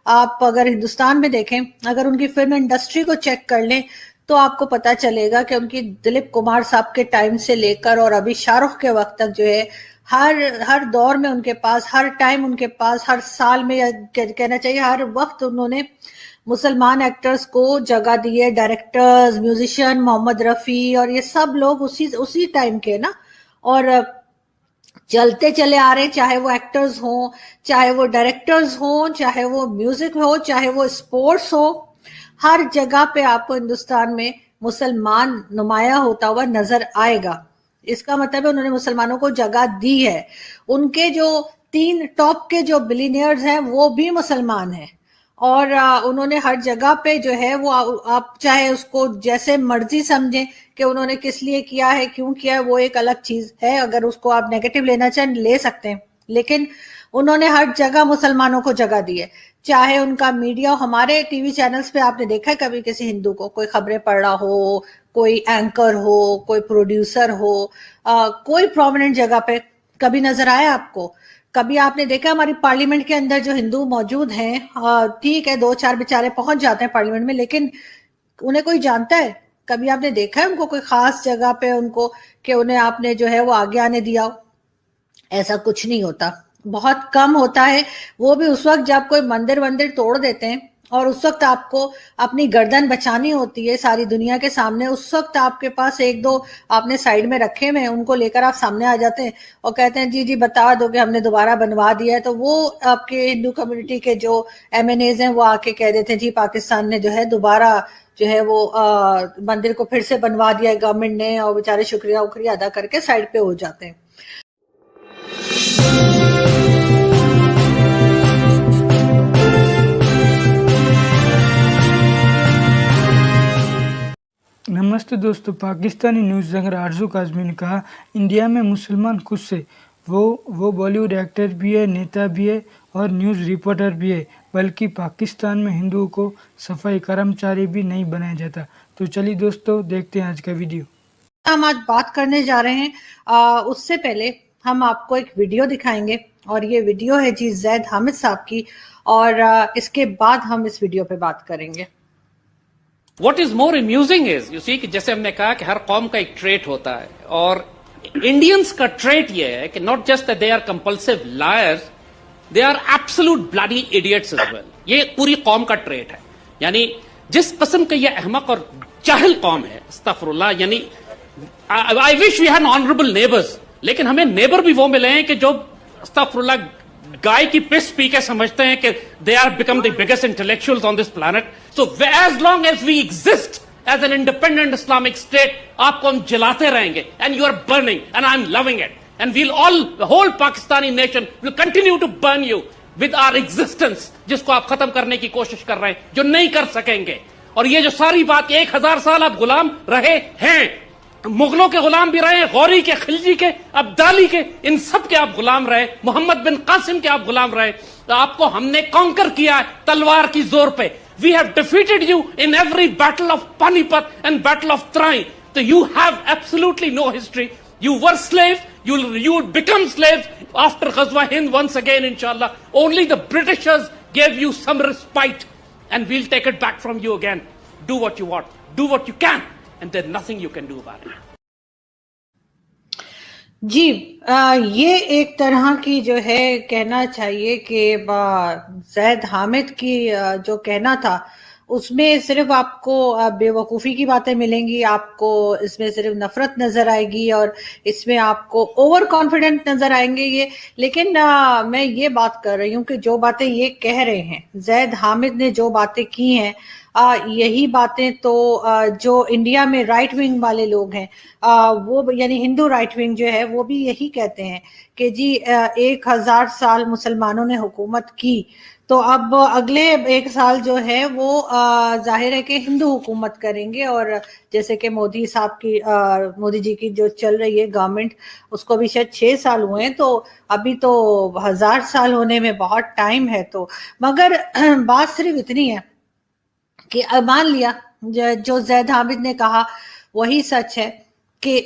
آپ اگر ہندوستان میں دیکھیں, اگر ان کی فلم انڈسٹری کو چیک کر لیں تو آپ کو پتا چلے گا کہ ان کی دلیپ کمار صاحب کے ٹائم سے لے کر اور ابھی شاہ رخ کے وقت تک جو ہے ہر دور میں ان کے پاس, ہر ٹائم ان کے پاس, ہر سال میں, یا کہنا چاہیے ہر وقت انہوں نے مسلمان ایکٹرز کو جگہ دی ہے. ڈائریکٹرز, میوزیشین, محمد رفیع اور یہ سب لوگ اسی ٹائم کے نا, اور چلتے چلے آ رہے ہیں, چاہے وہ ایکٹرز ہوں, چاہے وہ ڈائریکٹرز ہوں, چاہے وہ میوزک ہو, چاہے وہ اسپورٹس ہو, ہر جگہ پہ آپ کو ہندوستان میں مسلمان نمایاں ہوتا ہوا نظر آئے گا. اس کا مطلب ہے انہوں نے مسلمانوں کو جگہ دی ہے. ان کے جو 3 ٹاپ کے جو بلینئرز ہیں وہ بھی مسلمان ہیں, اور انہوں نے ہر جگہ پہ جو ہے وہ, آپ چاہے اس کو جیسے مرضی سمجھیں کہ انہوں نے کس لیے کیا ہے, کیوں کیا ہے, وہ ایک الگ چیز ہے. اگر اس کو آپ نیگیٹو لینا چاہیں لے سکتے ہیں, لیکن انہوں نے ہر جگہ مسلمانوں کو جگہ دی ہے. چاہے ان کا میڈیا, ہمارے ٹی وی چینلز پہ آپ نے دیکھا ہے کبھی کسی ہندو کو کوئی خبریں پڑھ رہا ہو, کوئی اینکر ہو, کوئی پروڈیوسر ہو, کوئی پرومیننٹ جگہ پہ کبھی نظر آیا آپ کو؟ کبھی آپ نے دیکھا ہماری پارلیمنٹ کے اندر جو ہندو موجود ہیں, ٹھیک ہے 2-4 بیچارے پہنچ جاتے ہیں پارلیمنٹ میں, لیکن انہیں کوئی جانتا ہے؟ کبھی آپ نے دیکھا ہے ان کو کوئی خاص جگہ پہ ان کو کہ انہیں آپ نے جو ہے وہ آگے آنے دیا ہو؟ ایسا کچھ نہیں ہوتا, بہت کم ہوتا ہے. وہ بھی اس وقت جب کوئی مندر توڑ دیتے ہیں, اور اس وقت آپ کو اپنی گردن بچانی ہوتی ہے ساری دنیا کے سامنے. اس وقت آپ کے پاس 1-2 آپ نے سائیڈ میں رکھے ہوئے ہیں, ان کو لے کر آپ سامنے آ جاتے ہیں اور کہتے ہیں جی بتا دو کہ ہم نے دوبارہ بنوا دیا ہے. تو وہ آپ کے ہندو کمیونٹی کے جو MNAs ہیں وہ آ کے کہہ دیتے ہیں جی پاکستان نے جو ہے دوبارہ جو ہے وہ مندر کو پھر سے بنوا دیا ہے گورنمنٹ نے, اور بیچارے شکریہ ادا کر کے سائیڈ پہ ہو جاتے ہیں. نمستے دوستو, پاکستانی نیوز اینکر آرزو کاظمی نے کہا انڈیا میں مسلمان خود سے وہ بالی ووڈ ایکٹر بھی ہے, نیتا بھی ہے اور نیوز رپورٹر بھی ہے, بلکہ پاکستان میں ہندوؤں کو صفائی کرمچاری بھی نہیں بنایا جاتا. تو چلیے دوستو دیکھتے ہیں آج کا ویڈیو. ہم آج بات کرنے جا رہے ہیں, اس سے پہلے ہم آپ کو ایک ویڈیو دکھائیں گے, اور یہ ویڈیو ہے جی زید حامد صاحب کی, اور اس کے بعد ہم اس ویڈیو پہ بات کریں گے. What is more amusing is, you see, کہ جیسے ہم نے کہا کہ ہر قوم کا ایک ٹریٹ ہوتا ہے, اور انڈینز کا ٹریٹ یہ ہے کہ not just that they are compulsive liars, they are absolute bloody idiots as well. یہ پوری قوم کا ٹریٹ ہے. یعنی جس قسم کا یہ احمق اور جاہل قوم ہے, استغفر اللہ, یعنی I wish we had honorable neighbors, لیکن ہمیں نیبر بھی وہ ملے ہیں کہ جو استغفر اللہ گائے کی پس پی کے سمجھتے ہیں کہ they are become the biggest intellectuals on this planet. So as long as we exist as an independent Islamic state, آپ کو ہم جلاتے رہیں گے, and you are burning, and I'm loving it, and we'll all, the whole Pakistani nation will continue to burn you with our existence, جس کو آپ ختم کرنے کی کوشش کر رہے ہیں, جو نہیں کر سکیں گے. اور یہ جو ساری بات 1000 سال آپ غلام رہے ہیں, مغلوں کے غلام بھی رہے, غوری کے, خلجی کے, ابدالی کے, ان سب کے آپ غلام رہے, محمد بن قاسم کے آپ غلام رہے. تو آپ کو ہم نے کانکر کیا ہے تلوار کی زور پہ. We have defeated you in every battle of Panipat and battle of Train. So you have absolutely no history. You were slaves, you would become slaves after Ghazwa Hind once again, inshallah. Only the Britishers gave you some respite, and we'll take it back from you again. Do what you want, do what you can, and there's nothing you can do about it. جی یہ ایک طرح کی جو ہے کہنا چاہیے کہ زید حامد کی جو کہنا تھا اس میں صرف آپ کو بے وقوفی کی باتیں ملیں گی, آپ کو اس میں صرف نفرت نظر آئے گی, اور اس میں آپ کو اوور کانفیڈنٹ نظر آئیں گے یہ. لیکن میں یہ بات کر رہی ہوں کہ جو باتیں یہ کہہ رہے ہیں, زید حامد نے جو باتیں کی ہیں, یہی باتیں تو جو انڈیا میں رائٹ ونگ والے لوگ ہیں, وہ یعنی ہندو رائٹ ونگ جو ہے وہ بھی یہی کہتے ہیں کہ جی 1000 سال مسلمانوں نے حکومت کی, تو اب اگلے 1 سال جو ہے وہ ظاہر ہے کہ ہندو حکومت کریں گے. اور جیسے کہ مودی جی کی جو چل رہی ہے گورنمنٹ, اس کو بھی شاید 6 سال ہوئے ہیں, تو ابھی تو 1000 سال ہونے میں بہت ٹائم ہے. تو مگر بات صرف اتنی ہے کہ مان لیا جو زید حامد نے کہا وہی سچ ہے, کہ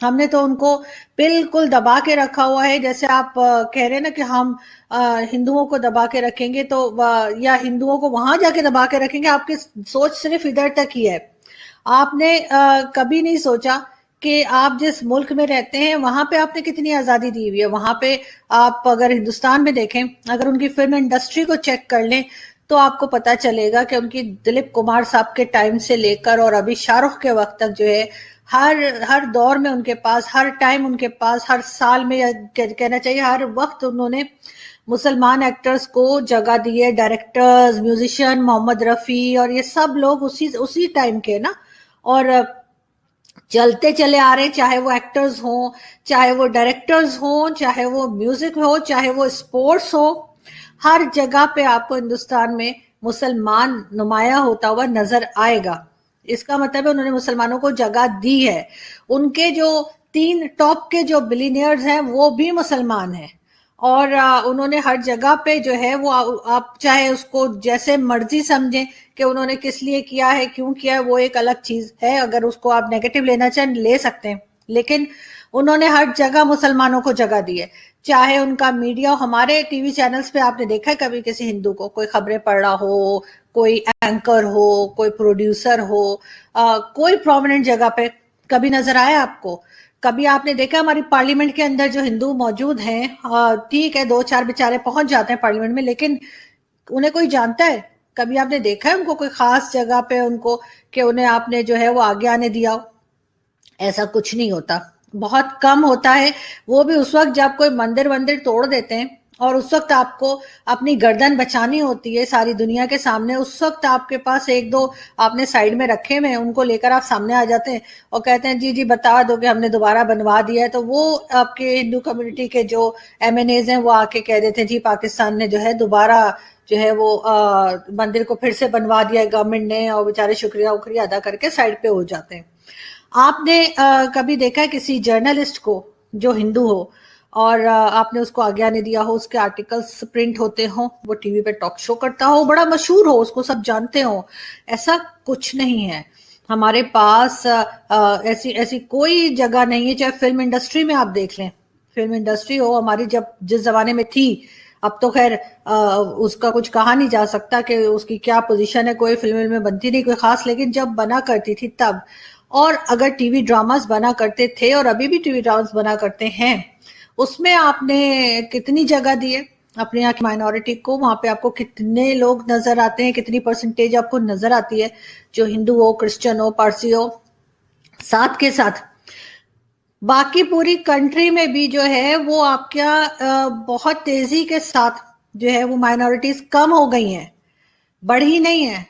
ہم نے تو ان کو بالکل دبا کے رکھا ہوا ہے. جیسے آپ کہہ رہے ہیں نا کہ ہم ہندوؤں کو دبا کے رکھیں گے تو یا ہندوؤں کو وہاں جا کے دبا کے رکھیں گے. آپ کی سوچ صرف ادھر تک ہی ہے. آپ نے کبھی نہیں سوچا کہ آپ جس ملک میں رہتے ہیں وہاں پہ آپ نے کتنی آزادی دی ہوئی ہے. وہاں پہ آپ اگر ہندوستان میں دیکھیں, اگر ان کی فلم انڈسٹری کو چیک کر لیں تو آپ کو پتا چلے گا کہ ان کی دلیپ کمار صاحب کے ٹائم سے لے کر اور ابھی شاہ رخ کے وقت تک جو ہے ہر دور میں ان کے پاس, ہر ٹائم ان کے پاس, ہر سال میں, یا کہنا چاہیے ہر وقت انہوں نے مسلمان ایکٹرز کو جگہ دی ہے. ڈائریکٹرز, میوزیشین, محمد رفیع اور یہ سب لوگ اسی ٹائم کے نا, اور چلتے چلے آ رہے ہیں, چاہے وہ ایکٹرز ہوں, چاہے وہ ڈائریکٹرز ہوں, چاہے وہ میوزک ہو, چاہے وہ اسپورٹس ہو. ہر جگہ پہ آپ کو ہندوستان میں مسلمان نمایاں ہوتا ہوا نظر آئے گا. اس کا مطلب ہے انہوں نے مسلمانوں کو جگہ دی ہے. ان کے جو 3 ٹاپ کے جو بلینئرز ہیں وہ بھی مسلمان ہیں, اور انہوں نے ہر جگہ پہ جو ہے وہ, آپ چاہے اس کو جیسے مرضی سمجھیں کہ انہوں نے کس لیے کیا ہے, کیوں کیا ہے, وہ ایک الگ چیز ہے. اگر اس کو آپ نیگیٹو لینا چاہیں لے سکتے ہیں, لیکن انہوں نے ہر جگہ مسلمانوں کو جگہ دی ہے. چاہے ان کا میڈیا, ہمارے ٹی وی چینلز پہ آپ نے دیکھا ہے کبھی کسی ہندو کو کوئی خبریں پڑھ رہا ہو, کوئی اینکر ہو, کوئی پروڈیوسر ہو, کوئی پرومیننٹ جگہ پہ کبھی نظر آیا آپ کو؟ کبھی آپ نے دیکھا ہماری پارلیمنٹ کے اندر جو ہندو موجود ہیں, ٹھیک ہے 2-4 بیچارے پہنچ جاتے ہیں پارلیمنٹ میں, لیکن انہیں کوئی جانتا ہے؟ کبھی آپ نے دیکھا ہے ان کو کوئی خاص جگہ پہ ان کو کہ انہیں آپ نے جو ہے وہ آگے آنے دیا ہو؟ ایسا کچھ نہیں ہوتا, بہت کم ہوتا ہے. وہ بھی اس وقت جب کوئی مندر توڑ دیتے ہیں, اور اس وقت آپ کو اپنی گردن بچانی ہوتی ہے ساری دنیا کے سامنے. اس وقت آپ کے پاس 1-2 آپ نے سائیڈ میں رکھے ہوئے ہیں, ان کو لے کر آپ سامنے آ جاتے ہیں اور کہتے ہیں جی بتا دو کہ ہم نے دوبارہ بنوا دیا ہے. تو وہ آپ کے ہندو کمیونٹی کے جو MNAs ہیں وہ آ کے کہہ دیتے ہیں جی پاکستان نے جو ہے دوبارہ جو ہے وہ مندر کو پھر سے بنوا دیا ہے گورنمنٹ نے, اور بیچارے شکریہ ادا کر کے سائیڈ پہ ہو جاتے ہیں. آپ نے کبھی دیکھا ہے کسی جرنلسٹ کو جو ہندو ہو اور آپ نے اس کو آگے آنے دیا ہو, اس کے آرٹیکلز پرنٹ ہوتے ہوں, وہ ٹی وی پہ ٹاک شو کرتا ہو, بڑا مشہور ہو, اس کو سب جانتے ہوں؟ ایسا کچھ نہیں ہے. ہمارے پاس ایسی کوئی جگہ نہیں ہے. چاہے فلم انڈسٹری میں آپ دیکھ لیں, فلم انڈسٹری ہو ہماری جس زمانے میں تھی, اب تو خیر اس کا کچھ کہا نہیں جا سکتا کہ اس کی کیا پوزیشن ہے, کوئی فلم میں بنتی نہیں کوئی خاص, لیکن جب بنا کرتی تھی تب, اور اگر ٹی وی ڈراماز بنا کرتے تھے اور ابھی بھی ٹی وی ڈراماز بنا کرتے ہیں, اس میں آپ نے کتنی جگہ دی ہے اپنے یہاں کی مائنورٹی کو؟ وہاں پہ آپ کو کتنے لوگ نظر آتے ہیں, کتنی پرسنٹیج آپ کو نظر آتی ہے جو ہندو ہو, کرسچن ہو, پارسی ہو. ساتھ کے ساتھ باقی پوری کنٹری میں بھی جو ہے وہ آپ کیا بہت تیزی کے ساتھ جو ہے وہ مائنورٹیز کم ہو گئی ہیں, بڑھی نہیں ہے.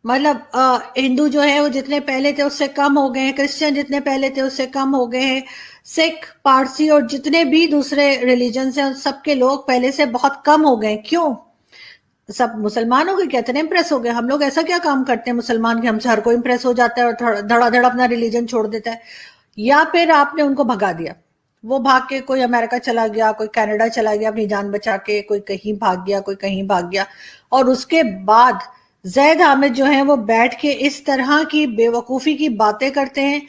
مطلب ہندو جو ہے وہ جتنے پہلے تھے اس سے کم ہو گئے ہیں, کرسچن جتنے پہلے تھے اس سے کم ہو گئے ہیں, سکھ, پارسی اور جتنے بھی دوسرے ریلیجنز ہیں سب کے لوگ پہلے سے بہت کم ہو گئے. کیوں؟ سب مسلمانوں کے کہتے ہیں امپریس ہو گئے. ہم لوگ ایسا کیا کام کرتے ہیں مسلمان کہ ہم سے ہر کوئی امپریس ہو جاتا ہے اور دھڑا دھڑ اپنا ریلیجن چھوڑ دیتا ہے؟ یا پھر آپ نے ان کو بھگا دیا, وہ بھاگ کے کوئی امریکہ چلا گیا, کوئی کینیڈا چلا گیا اپنی جان بچا کے, کوئی کہیں بھاگ گیا, کوئی کہیں بھاگ گیا, اور اس کے بعد زید حامد جو ہیں وہ بیٹھ کے اس طرح کی بے وقوفی کی باتیں کرتے ہیں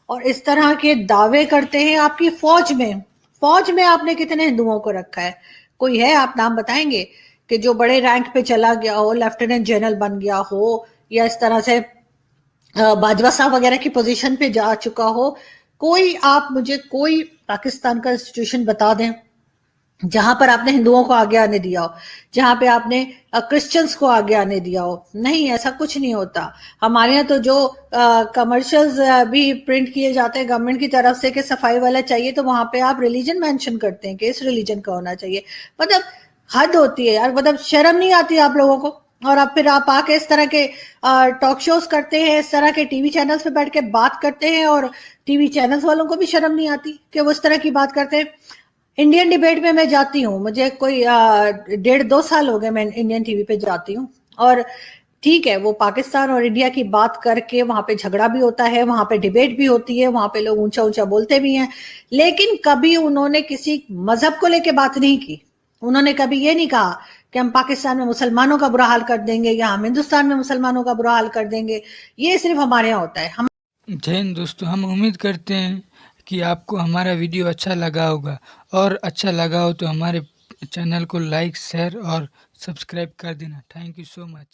اور اس طرح کے دعوے کرتے ہیں. آپ کی فوج میں آپ نے کتنے ہندوؤں کو رکھا ہے؟ کوئی ہے آپ نام بتائیں گے کہ جو بڑے رینک پہ چلا گیا ہو, لیفٹیننٹ جنرل بن گیا ہو, یا اس طرح سے باجوہ صاحب وغیرہ کی پوزیشن پہ جا چکا ہو؟ کوئی آپ مجھے کوئی پاکستان کا انسٹیٹیوشن بتا دیں جہاں پر آپ نے ہندوؤں کو آگے آنے دیا ہو, جہاں پہ آپ نے کرسچنز کو آگے آنے دیا ہو؟ نہیں, ایسا کچھ نہیں ہوتا. ہمارے یہاں تو جو کمرشلز بھی پرنٹ کیے جاتے ہیں گورنمنٹ کی طرف سے کہ صفائی والا چاہیے, تو وہاں پہ آپ ریلیجن مینشن کرتے ہیں کہ اس ریلیجن کا ہونا چاہیے. مطلب حد ہوتی ہے یار, مطلب شرم نہیں آتی آپ لوگوں کو؟ اور اب پھر آپ آ کے اس طرح کے ٹاک شوز کرتے ہیں, اس طرح کے ٹی وی چینلز پہ بیٹھ کے بات کرتے ہیں, اور ٹی وی چینلز والوں کو بھی شرم نہیں آتی کہ وہ اس طرح کی بات کرتے ہیں. انڈین ڈیبیٹ میں جاتی ہوں, مجھے کوئی 1.5-2 سال ہو گئے میں انڈین ٹی وی پہ جاتی ہوں, اور ٹھیک ہے وہ پاکستان اور انڈیا کی بات کر کے وہاں پہ جھگڑا بھی ہوتا ہے, وہاں پہ ڈیبیٹ بھی ہوتی ہے, وہاں پہ لوگ اونچا بولتے بھی ہیں, لیکن کبھی انہوں نے کسی مذہب کو لے کے بات نہیں کی. انہوں نے کبھی یہ نہیں کہا کہ ہم پاکستان میں مسلمانوں کا برا حال کر دیں گے یا ہم ہندوستان میں مسلمانوں کا برا حال کر دیں گے. یہ صرف ہمارے یہاں ہوتا ہے. جے ہند دوستو, ہم امید کرتے ہیں کہ آپ کو ہمارا ویڈیو اچھا لگا ہوگا، اور اچھا لگا ہو تو ہمارے چینل کو لائک، شیئر اور سبسکرائب کر دینا. Thank you so much.